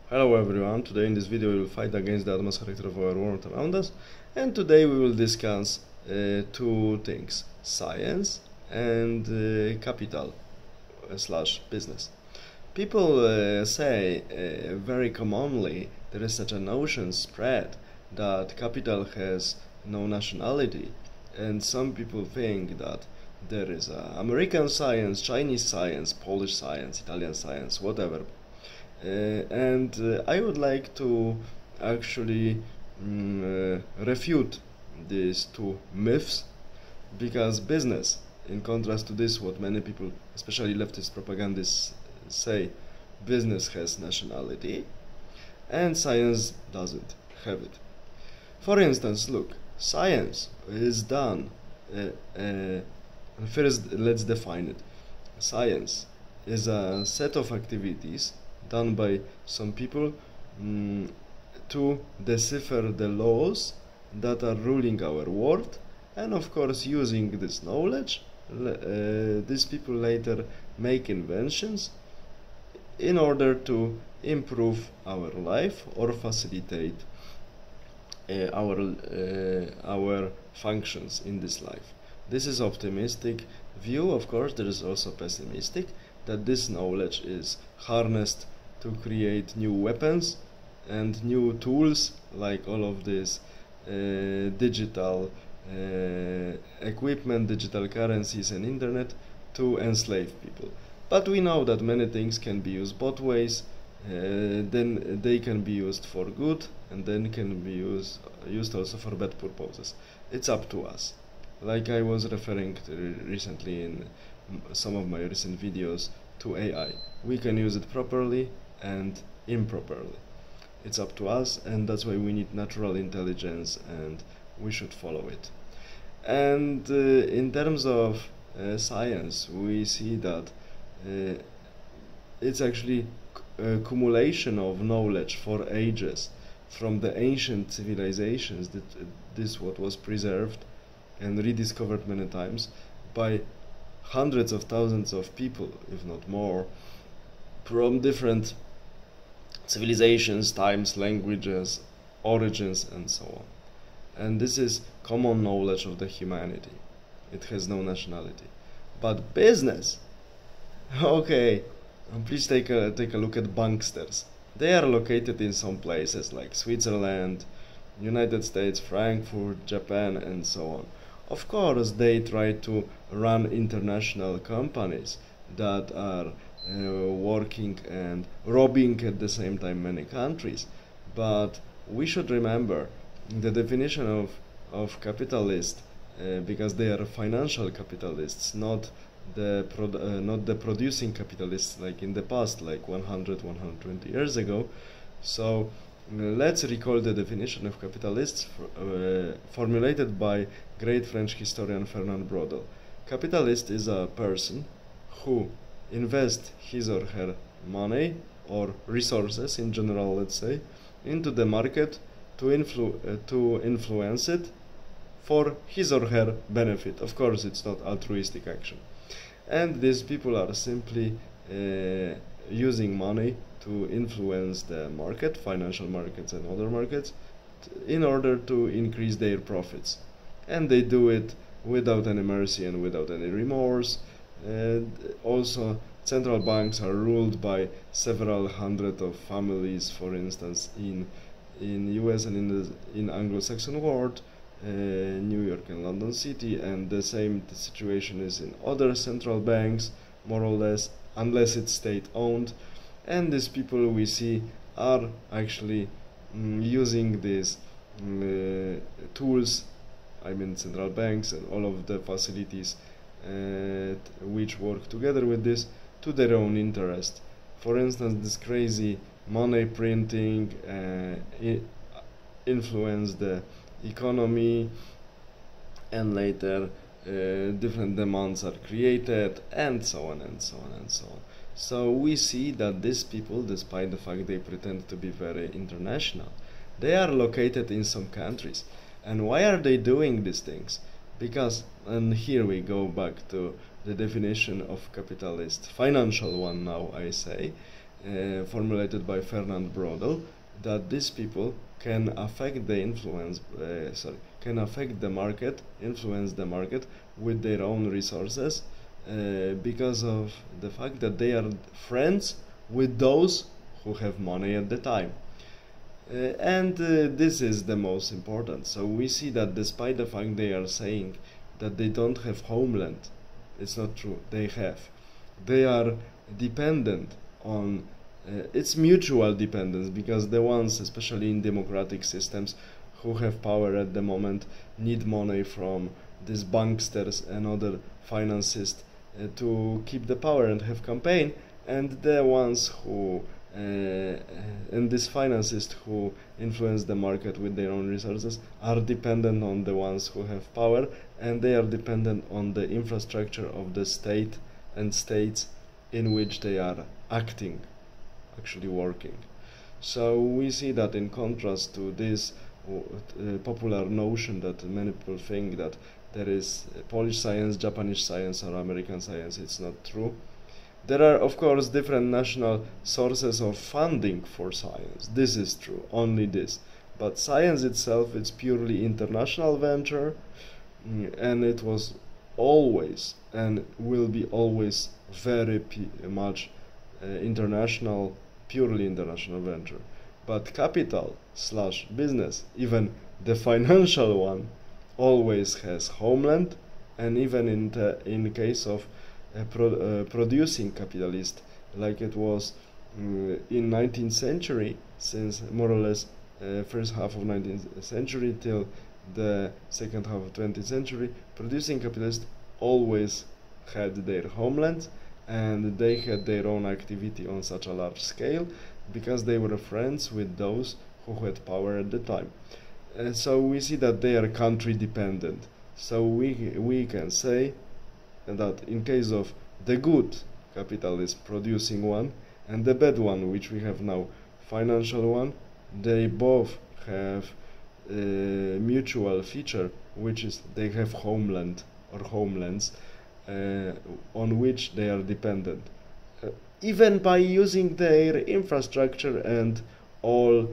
Hello everyone, today in this video we will fight against the atmospheric of our world around us, and today we will discuss two things: science and capital slash business. People say very commonly there is such a notion spread that capital has no nationality, and some people think that there is American science, Chinese science, Polish science, Italian science, whatever. I would like to actually refute these two myths, because business, in contrast to this, what many people, especially leftist propagandists, say, business has nationality and science doesn't have it. For instance, look, science is done. First, let's define it. Science is a set of activities done by some people to decipher the laws that are ruling our world, and of course, using this knowledge, these people later make inventions in order to improve our life or facilitate our functions in this life. This is optimistic view. Of course, there is also pessimistic, that this knowledge is harnessed to create new weapons and new tools, like all of this digital equipment, digital currencies and internet, to enslave people. But we know that many things can be used both ways. Then they can be used for good, and then can be used also for bad purposes. It's up to us. Like I was referring to recently in some of my recent videos to AI. We can use it properly and improperly. It's up to us, and that's why we need natural intelligence, and we should follow it. And in terms of science, we see that it's actually a accumulation of knowledge for ages from the ancient civilizations. That this what was preserved and rediscovered many times by hundreds of thousands of people, if not more, from different civilizations, times, languages, origins, and so on. And this is common knowledge of the humanity. It has no nationality. But business, okay, please take a look at banksters. They are located in some places like Switzerland, United States, Frankfurt, Japan, and so on. Of course, they try to run international companies that are working and robbing at the same time many countries. But we should remember the definition of capitalist, because they are financial capitalists, not the producing capitalists like in the past, like 120 years ago. So let's recall the definition of capitalists formulated by great French historian Fernand Braudel. Capitalist is a person who invests his or her money or resources in general, let's say, into the market to influence it for his or her benefit. Of course, it's not altruistic action. And these people are simply using money to influence the market, financial markets and other markets, in order to increase their profits. And they do it without any mercy and without any remorse. Also, central banks are ruled by several hundred of families, for instance, in US and in Anglo-Saxon world, New York and London City, and the same situation is in other central banks, more or less, unless it's state-owned. And these people we see are actually using these tools, I mean central banks and all of the facilities which work together with this, to their own interest. For instance, this crazy money printing influence the economy, and later different demands are created, and so on and so on and so on. So we see that these people, despite the fact they pretend to be very international, they are located in some countries. And why are they doing these things? Because, and here we go back to the definition of capitalist, financial one now, I say, formulated by Fernand Braudel, that these people can affect the can affect the market, influence the market with their own resources, because of the fact that they are friends with those who have money at the time. And this is the most important. So we see that despite the fact they are saying that they don't have homeland, it's not true. They have. They are dependent on it's mutual dependence, because the ones, especially in democratic systems, who have power at the moment need money from these banksters and other financists to keep the power and have campaign, and the ones who and these financiers who influence the market with their own resources are dependent on the ones who have power, and they are dependent on the infrastructure of the state and states in which they are acting, actually working. So we see that in contrast to this popular notion that many people think that there is Polish science, Japanese science, or American science. It's not true. There are, of course, different national sources of funding for science. This is true, only this. But science itself is purely international venture, and it was always and will be always very much international, purely international venture. But capital / business, even the financial one, always has homeland, and even in case of producing capitalist, like it was in 19th century, since more or less first half of 19th century till the second half of 20th century, producing capitalists always had their homeland, and they had their own activity on such a large scale because they were friends with those who had power at the time. So we see that they are country dependent. So we can say that in case of the good capitalist producing one and the bad one, which we have now, financial one, they both have a mutual feature, which is they have homeland or homelands on which they are dependent, even by using their infrastructure and all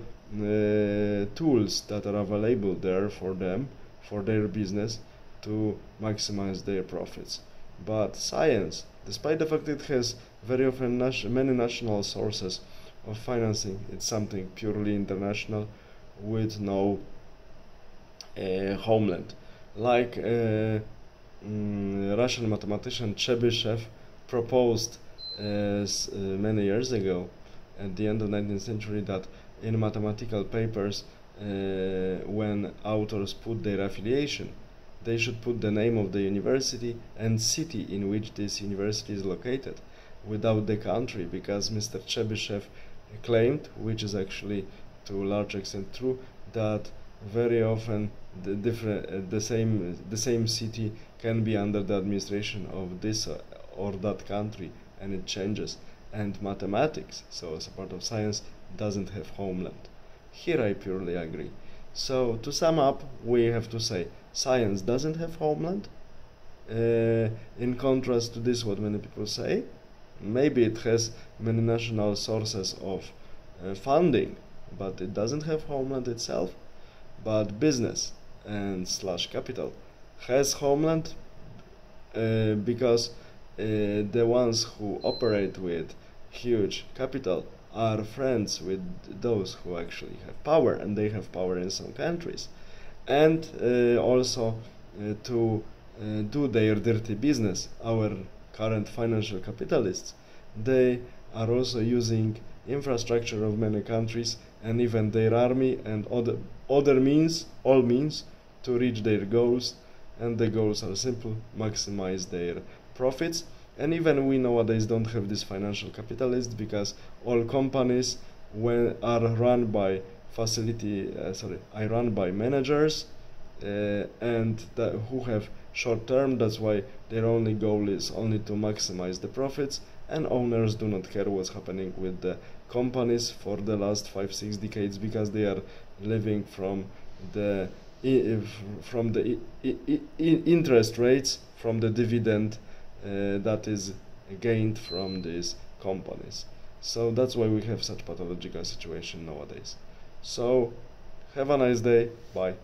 tools that are available there for them, for their business, to maximize their profits. But science, despite the fact it has very often many national sources of financing, it's something purely international with no homeland. Like Russian mathematician Chebyshev proposed many years ago, at the end of 19th century, that in mathematical papers, when authors put their affiliation, they should put the name of the university and city in which this university is located, without the country, because Mr. Chebyshev claimed, which is actually to a large extent true, that very often the same city can be under the administration of this or that country, and it changes. And mathematics, so as a part of science, doesn't have homeland. Here I purely agree. So to sum up, we have to say science doesn't have homeland. In contrast to this, what many people say, maybe it has many national sources of funding, but it doesn't have homeland itself. But business and / capital has homeland, because the ones who operate with huge capital are friends with those who actually have power, and they have power in some countries. And also to do their dirty business, our current financial capitalists, they are also using infrastructure of many countries and even their army and other means, all means, to reach their goals. And the goals are simple: maximize their profits. And even we nowadays don't have these financial capitalists, because all companies are run by run by managers and who have short term. That's why their only goal is only to maximize the profits, and owners do not care what's happening with the companies for the last 5-6 decades, because they are living from the interest rates, from the dividend that is gained from these companies. So that's why we have such pathological situation nowadays. So have a nice day. Bye.